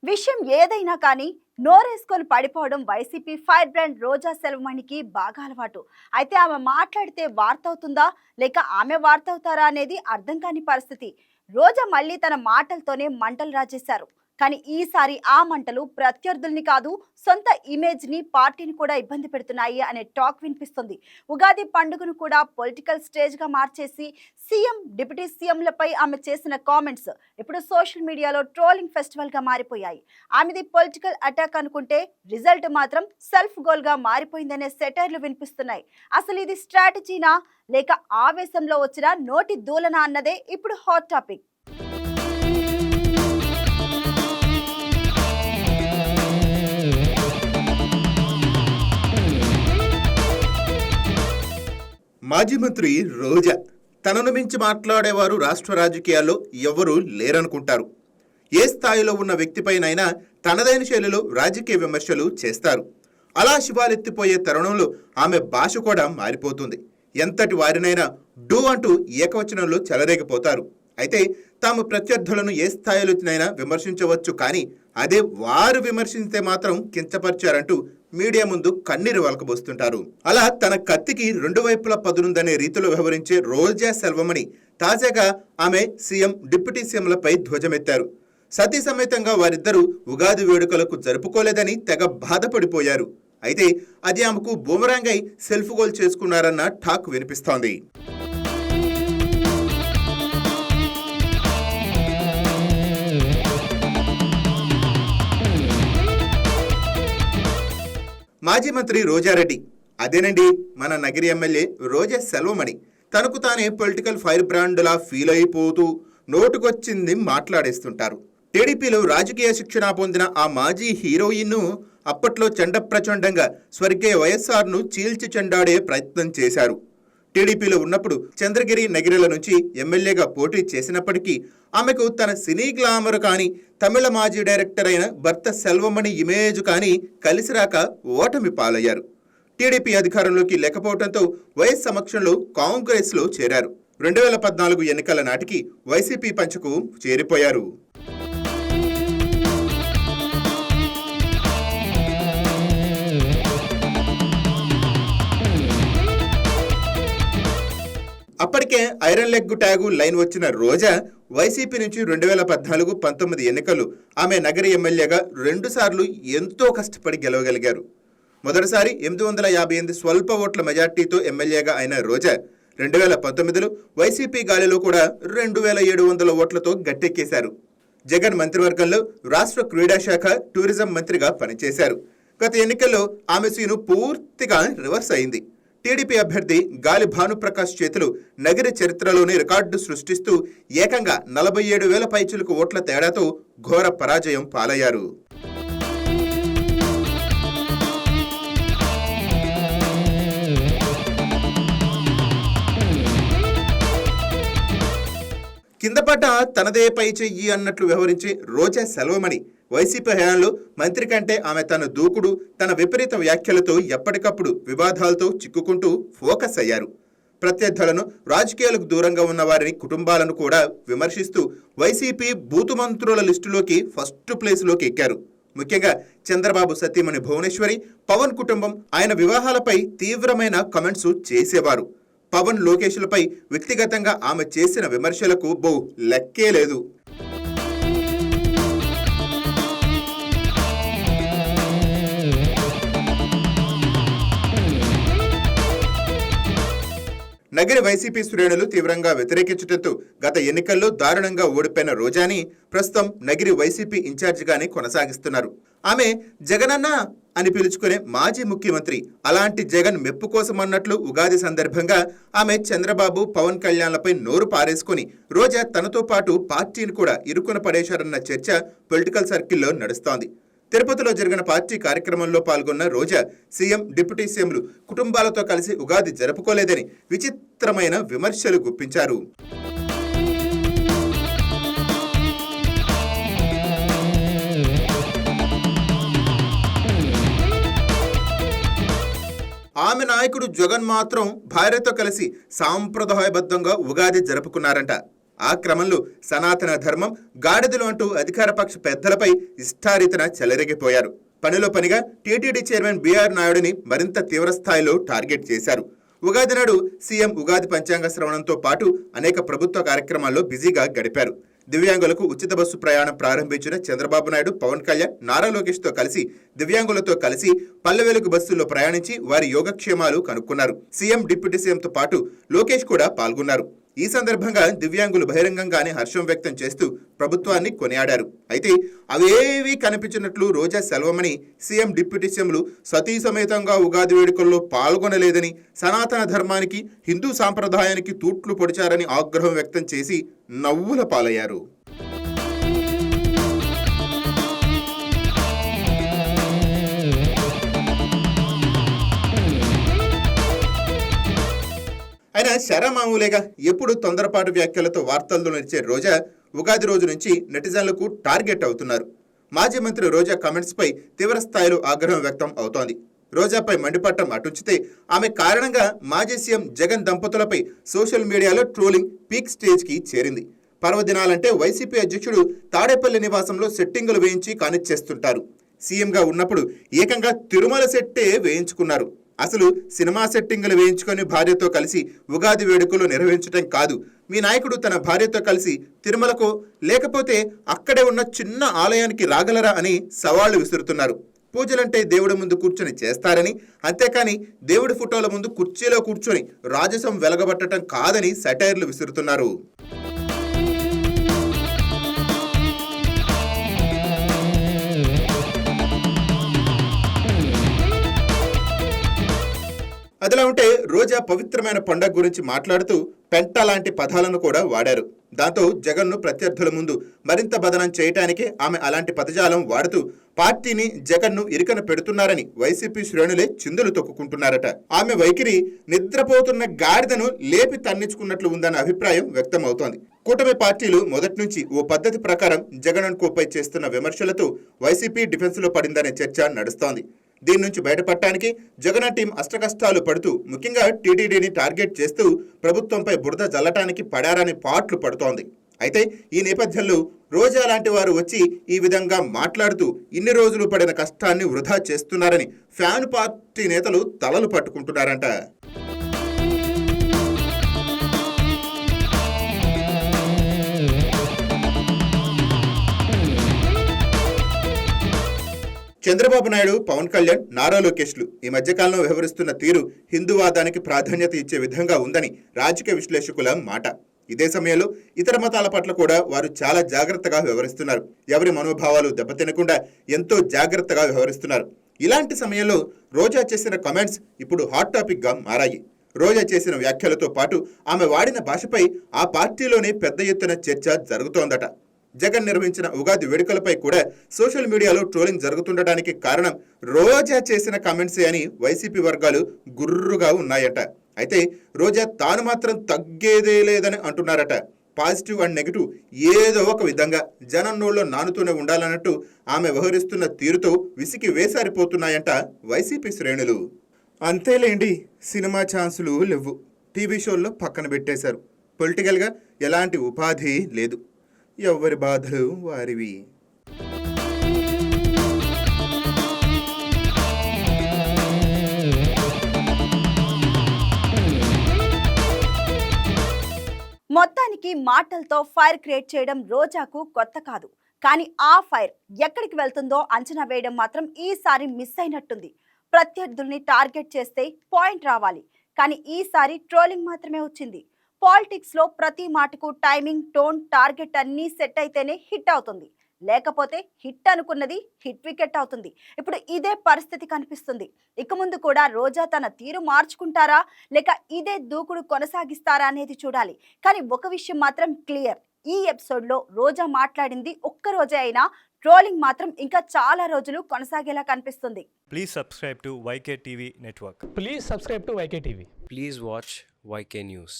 విషయం ఏదైనా కానీ నోరేసుకొని పడిపోవడం వైసీపీ ఫైర్ బ్రాండ్ రోజా సెల్వమణికి బాగా అలవాటు. అయితే ఆమె మాట్లాడితే వార్త అవుతుందా లేక ఆమె వార్త అవుతారా అనేది అర్థం కాని పరిస్థితి. రోజా మళ్ళీ తన మాటలతోనే మంటలు రాజేశారు. కానీ ఈసారి ఆ మంటలు ప్రత్యర్థుల్ని కాదు, సొంత ఇమేజ్ ని, పార్టీని కూడా ఇబ్బంది పెడుతున్నాయి అనే టాక్ వినిపిస్తుంది. ఉగాది పండుగను కూడా పొలిటికల్ స్టేజ్ గా మార్చేసి సీఎం, డిప్యూటీ సీఎంలపై ఆమె చేసిన కామెంట్స్ ఇప్పుడు సోషల్ మీడియాలో ట్రోలింగ్ ఫెస్టివల్ గా మారిపోయాయి. ఆమెది పొలిటికల్ అటాక్ అనుకుంటే రిజల్ట్ మాత్రం సెల్ఫ్ గోల్ గా మారిపోయిందనే సెటైర్లు వినిపిస్తున్నాయి. అసలు ఇది స్ట్రాటజీనా లేక ఆవేశంలో వచ్చిన నోటి దూలన అన్నదే ఇప్పుడు హాట్ టాపిక్. మాజీ మంత్రి రోజా తనను మించి మాట్లాడేవారు రాష్ట్ర రాజకీయాల్లో ఎవరూ లేరనుకుంటారు. ఏ స్థాయిలో ఉన్న వ్యక్తిపైనైనా తనదైన శైలిలో రాజకీయ విమర్శలు చేస్తారు. అలా శివాలెత్తిపోయే తరుణంలో ఆమె భాష కూడా మారిపోతుంది. ఎంతటి వారినైనా డూ అంటూ ఏకవచనంలో చెలరేగిపోతారు. అయితే తాము ప్రత్యర్థులను ఏ స్థాయిలోనైనా విమర్శించవచ్చు, కానీ అదే వారు విమర్శించితే మాత్రం కించపరిచారంటూ మీడియా ముందు కన్నీరు వలకబోస్తుంటారు. అలా తన కత్తికి రెండు వైపులా పదునుందనే రీతిలో వ్యవహరించే రోజా సెల్వమణి తాజాగా ఆమె సీఎం, డిప్యూటీ సీఎంలపై ధ్వజమెత్తారు. సతీ సమేతంగా వారిద్దరూ ఉగాది వేడుకలకు జరుపుకోలేదని తెగ బాధపడిపోయారు. అయితే అది ఆమెకు బూమరాంగ్ అయి సెల్ఫ్ గోల్ చేసుకున్నారన్న టాక్ వినిపిస్తోంది. మాజీ మంత్రి రోజారెడ్డి, అదేనండి మన నగిరి ఎమ్మెల్యే రోజా సెల్వమణి, తనకు తానే పొలిటికల్ ఫైర్ బ్రాండ్లా ఫీల్ అయిపోతూ నోటుకొచ్చింది మాట్లాడేస్తుంటారు. టీడీపీలో రాజకీయ శిక్షణ పొందిన ఆ మాజీ హీరోయిన్ను అప్పట్లో చండప్రచండంగా స్వర్గీయ వైఎస్ఆర్ను చీల్చి చెండాడే ప్రయత్నం చేశారు. టీడీపీలో ఉన్నప్పుడు చంద్రగిరి, నగిరిల నుంచి ఎమ్మెల్యేగా పోటీ చేసినప్పటికీ ఆమెకు తన సినీ గ్లామర్ కానీ, తమిళ మాజీ డైరెక్టర్ అయిన భర్త సెల్వమణి ఇమేజ్ కానీ కలిసిరాక ఓటమి పాలయ్యారు. టీడీపీ అధికారంలోకి లేకపోవడంతో వైఎస్ సమక్షంలో కాంగ్రెస్లో చేరారు. 2014 ఎన్నికల నాటికి వైసీపీ పంచకు చేరిపోయారు. అప్పటికే ఐరన్ లెగ్ ట్యాగు లైన్ వచ్చిన రోజా వైసీపీ నుంచి 2014-19 ఎన్నికలు ఆమె నగరి ఎమ్మెల్యేగా 2 సార్లు ఎంతో కష్టపడి గెలవగలిగారు. మొదటిసారి 858 స్వల్ప ఓట్ల మెజార్టీతో ఎమ్మెల్యేగా అయిన రోజా 2019లో వైసీపీ గాలిలో కూడా 2700 ఓట్లతో గట్టెక్కేశారు. జగన్ మంత్రివర్గంలో రాష్ట్ర క్రీడా శాఖ, టూరిజం మంత్రిగా పనిచేశారు. గత ఎన్నికల్లో ఆమె సీను పూర్తిగా రివర్స్ అయింది. టీడీపీ అభ్యర్థి గాలి భానుప్రకాష్ చేతులు నగరి చరిత్రలోని రికార్డు సృష్టిస్తూ ఏకంగా 47,000 పైచిలకు ఓట్ల తేడాతో ఘోర పరాజయం పాలయ్యారు. కిందపడ్డ తనదే పై చెయ్యి అన్నట్లు వ్యవహరించి రోజా సెల్వమణి వైసీపీ హయాంలో మంత్రి కంటే ఆమె తన దూకుడు, తన విపరీత వ్యాఖ్యలతో ఎప్పటికప్పుడు వివాదాలతో చిక్కుకుంటూ ఫోకస్ అయ్యారు. ప్రత్యర్థులను, రాజకీయాలకు దూరంగా ఉన్న వారిని, కుటుంబాలను కూడా విమర్శిస్తూ వైసీపీ బూతు మంత్రుల లిస్టులోకి ఫస్ట్ ప్లేస్లోకి ఎక్కారు. ముఖ్యంగా చంద్రబాబు సతీమణి భువనేశ్వరి, పవన్ కుటుంబం, ఆయన వివాహాలపై తీవ్రమైన కమెంట్స్ చేసేవారు. పవన్, లోకేష్లపై వ్యక్తిగతంగా ఆమె చేసిన విమర్శలకు లెక్కే లేదు. నగరి వైసీపీ శ్రేణులు తీవ్రంగా వ్యతిరేకించడంతో గత ఎన్నికల్లో దారుణంగా ఓడిపోయిన రోజాని ప్రస్తుతం నగిరి వైసీపీ ఇన్ఛార్జిగానే కొనసాగిస్తున్నారు. ఆమె జగనన్న అని పిలుచుకునే మాజీ ముఖ్యమంత్రి. అలాంటి జగన్ మెప్పు కోసం అన్నట్లు ఉగాది సందర్భంగా ఆమె చంద్రబాబు, పవన్ కళ్యాణ్లపై నోరు పారేసుకుని రోజా తనతో పాటు పార్టీని కూడా ఇరుకున పడేశారన్న చర్చ పొలిటికల్ సర్కిల్లో నడుస్తోంది. తిరుపతిలో జరిగిన పార్టీ కార్యక్రమంలో పాల్గొన్న రోజా సీఎం, డిప్యూటీ సీఎంలు కుటుంబాలతో కలిసి ఉగాది జరుపుకోలేదని విచిత్రమైన విమర్శలు గుప్పించారు. ఆమె నాయకుడు జగన్ మాత్రం భార్యతో కలిసి సాంప్రదాయబద్ధంగా ఉగాది జరుపుకున్నారంట. ఆ క్రమంలో సనాతన ధర్మం గాడిదలు అంటూ అధికార పక్ష పెద్దలపై ఇష్టారీతన చెలరేగిపోయారు. పనిలో పనిగా టీటీడీ చైర్మన్ బీఆర్ నాయుడుని మరింత తీవ్రస్థాయిలో టార్గెట్ చేశారు. ఉగాది నాడు సీఎం ఉగాది పంచాంగ శ్రవణంతో పాటు అనేక ప్రభుత్వ కార్యక్రమాల్లో బిజీగా గడిపారు. దివ్యాంగులకు ఉచిత బస్సు ప్రయాణం ప్రారంభించిన చంద్రబాబు నాయుడు, పవన్ కళ్యాణ్, నారా లోకేష్తో కలిసి దివ్యాంగులతో కలిసి పల్లె వెలుగు బస్సుల్లో ప్రయాణించి వారి యోగక్షేమాలు కనుక్కున్నారు. సీఎం, డిప్యూటీ సీఎంతో పాటు లోకేష్ కూడా పాల్గొన్నారు. ఈ సందర్భంగా దివ్యాంగులు బహిరంగంగానే హర్షం వ్యక్తం చేస్తూ ప్రభుత్వాన్ని కొనియాడారు. అయితే అవేవీ కనిపించినట్లు రోజా సెల్వమణి, సీఎం, డిప్యూటీ సీఎంలు సతీ సమేతంగా ఉగాది వేడుకల్లో పాల్గొనలేదని, సనాతన ధర్మానికి, హిందూ సాంప్రదాయానికి తూట్లు పొడిచారని ఆగ్రహం వ్యక్తం చేసి నవ్వుల పాలయ్యారు. ఆయన శరమామూలేగా ఎప్పుడు తొందరపాటు వ్యాఖ్యలతో వార్తల్లో నిలిచే రోజా ఉగాది రోజు నుంచి నెటిజన్లకు టార్గెట్ అవుతున్నారు. మాజీ మంత్రి రోజా కామెంట్స్పై తీవ్ర స్థాయిలో ఆగ్రహం వ్యక్తం అవుతోంది. రోజాపై మండిపట్టం అటుంచితే ఆమె కారణంగా మాజీ సీఎం జగన్ దంపతులపై సోషల్ మీడియాలో ట్రోలింగ్ పీక్ స్టేజ్కి చేరింది. పర్వదినాలంటే వైసీపీ అధ్యక్షుడు తాడేపల్లి నివాసంలో సెట్టింగులు వేయించి కానిచ్చేస్తుంటారు. సీఎంగా ఉన్నప్పుడు ఏకంగా తిరుమల సెట్టే వేయించుకున్నారు. అసలు సినిమా సెట్టింగులు వేయించుకొని భార్యతో కలిసి ఉగాది వేడుకలు నిర్వహించడం కాదు, మీ నాయకుడు తన భార్యతో కలిసి తిరుమలకు లేకపోతే అక్కడే ఉన్న చిన్న ఆలయానికి రాగలరా అని సవాళ్లు విసురుతున్నారు. పూజలంటే దేవుడి ముందు కూర్చొని చేస్తారని, అంతేకాని దేవుడి ఫోటోల ముందు కుర్చీలో కూర్చొని రాజసం వెలగబట్టడం కాదని సెటైర్లు విసురుతున్నారు. అదిలా ఉంటే రోజా పవిత్రమైన పండగ గురించి మాట్లాడుతూ పెంట లాంటి పదాలను కూడా వాడారు. దాంతో జగన్ను ప్రత్యర్థుల ముందు మరింత బదనం చేయటానికే ఆమె అలాంటి పదజాలం వాడుతూ పార్టీని, జగన్ను ఇరుకన పెడుతున్నారని వైసీపీ శ్రేణులే చిందులు తొక్కుకుంటున్నారట. ఆమె వైఖరి నిద్రపోతున్న గాడిదను లేపి తన్నించుకున్నట్లు ఉందన్న అభిప్రాయం వ్యక్తమవుతోంది. కూటమి పార్టీలు మొదటి నుంచి ఓ పద్ధతి ప్రకారం జగన్ అండ్ కోపై చేస్తున్న విమర్శలతో వైసీపీ డిఫెన్స్లో పడిందనే చర్చ నడుస్తోంది. దీని నుంచి బయటపడటానికి జగన్ టీం అష్టకష్టాలు పడుతూ ముఖ్యంగా టీటీడీని టార్గెట్ చేస్తూ ప్రభుత్వంపై బురద జల్లటానికి పడారని పాట్లు పడుతోంది. అయితే ఈ నేపథ్యంలో రోజా లాంటి వారు వచ్చి ఈ విధంగా మాట్లాడుతూ ఇన్ని రోజులు పడిన కష్టాన్ని వృధా చేస్తున్నారని ఫ్యాన్ పార్టీ నేతలు తలలు పట్టుకుంటున్నారంట. చంద్రబాబు నాయుడు, పవన్ కళ్యాణ్, నారా లోకేష్లు ఈ మధ్యకాలంలో వ్యవహరిస్తున్న తీరు హిందూవాదానికి ప్రాధాన్యత ఇచ్చే విధంగా ఉందని రాజకీయ విశ్లేషకుల మాట. ఇదే సమయంలో ఇతర మతాల పట్ల కూడా వారు చాలా జాగ్రత్తగా వ్యవహరిస్తున్నారు. ఎవరి మనోభావాలు దెబ్బతినకుండా ఎంతో జాగ్రత్తగా వ్యవహరిస్తున్నారు. ఇలాంటి సమయంలో రోజా చేసిన కామెంట్స్ ఇప్పుడు హాట్ టాపిక్గా మారాయి. రోజా చేసిన వ్యాఖ్యలతో పాటు ఆమె వాడిన భాషపై ఆ పార్టీలోనే పెద్ద ఎత్తున చర్చ జరుగుతోందట. జగన్ నిర్వహించిన ఉగాది వేడుకలపై కూడా సోషల్ మీడియాలో ట్రోలింగ్ జరుగుతుండటానికి కారణం రోజా చేసిన కామెంట్సే అని వైసీపీ వర్గాలు గుర్రుగా ఉన్నాయట. అయితే రోజా తాను మాత్రం తగ్గేదే లేదని అంటున్నారట. పాజిటివ్ అండ్ నెగిటివ్ ఏదో ఒక విధంగా జనం నోళ్ళలో నానుతూనే ఉండాలన్నట్టు ఆమె వ్యవహరిస్తున్న తీరుతో విసికి వేసారిపోతున్నాయంట వైసీపీ శ్రేణులు. అంతేలేండి, సినిమా ఛాన్సులు లేవు, టీవీ షోల్లో పక్కన పెట్టేశారు, పొలిటికల్గా ఎలాంటి ఉపాధి లేదు, ఎవరి బాధలు వారివి. మొత్తానికి మాటలతో ఫైర్ క్రియేట్ చేయడం రోజాకు కొత్త కాదు. కానీ ఆ ఫైర్ ఎక్కడికి వెళ్తుందో అంచనా వేయడం మాత్రం ఈసారి మిస్ అయినట్టుంది. ప్రత్యర్థుల్ని టార్గెట్ చేస్తే పాయింట్ రావాలి, కానీ ఈసారి ట్రోలింగ్ మాత్రమే వచ్చింది. పాలిటిక్స్ లో ప్రతి మాటకు టైమింగ్, టోన్, టార్గెట్ అన్నీ సెట్ అయితేనే హిట్ అవుతుంది. లేకపోతే హిట్ అనుకున్నది హిట్ వికెట్ అవుతుంది. ఇప్పుడు ఇదే పరిస్థితి కనిపిస్తుంది. ఇక ముందు కూడా రోజా తన తీరు మార్చుకుంటారా లేక ఇదే దూకుడు కొనసాగిస్తారా అనేది చూడాలి. కానీ ఒక విషయం మాత్రం క్లియర్, ఈ ఎపిసోడ్ లో రోజా మాట్లాడింది ఒక్క రోజే అయినా ట్రోలింగ్ మాత్రం ఇంకా చాలా రోజులు కొనసాగేలా కనిపిస్తుంది. Please subscribe to YK TV Network. Please subscribe to YK TV. Please watch YK News.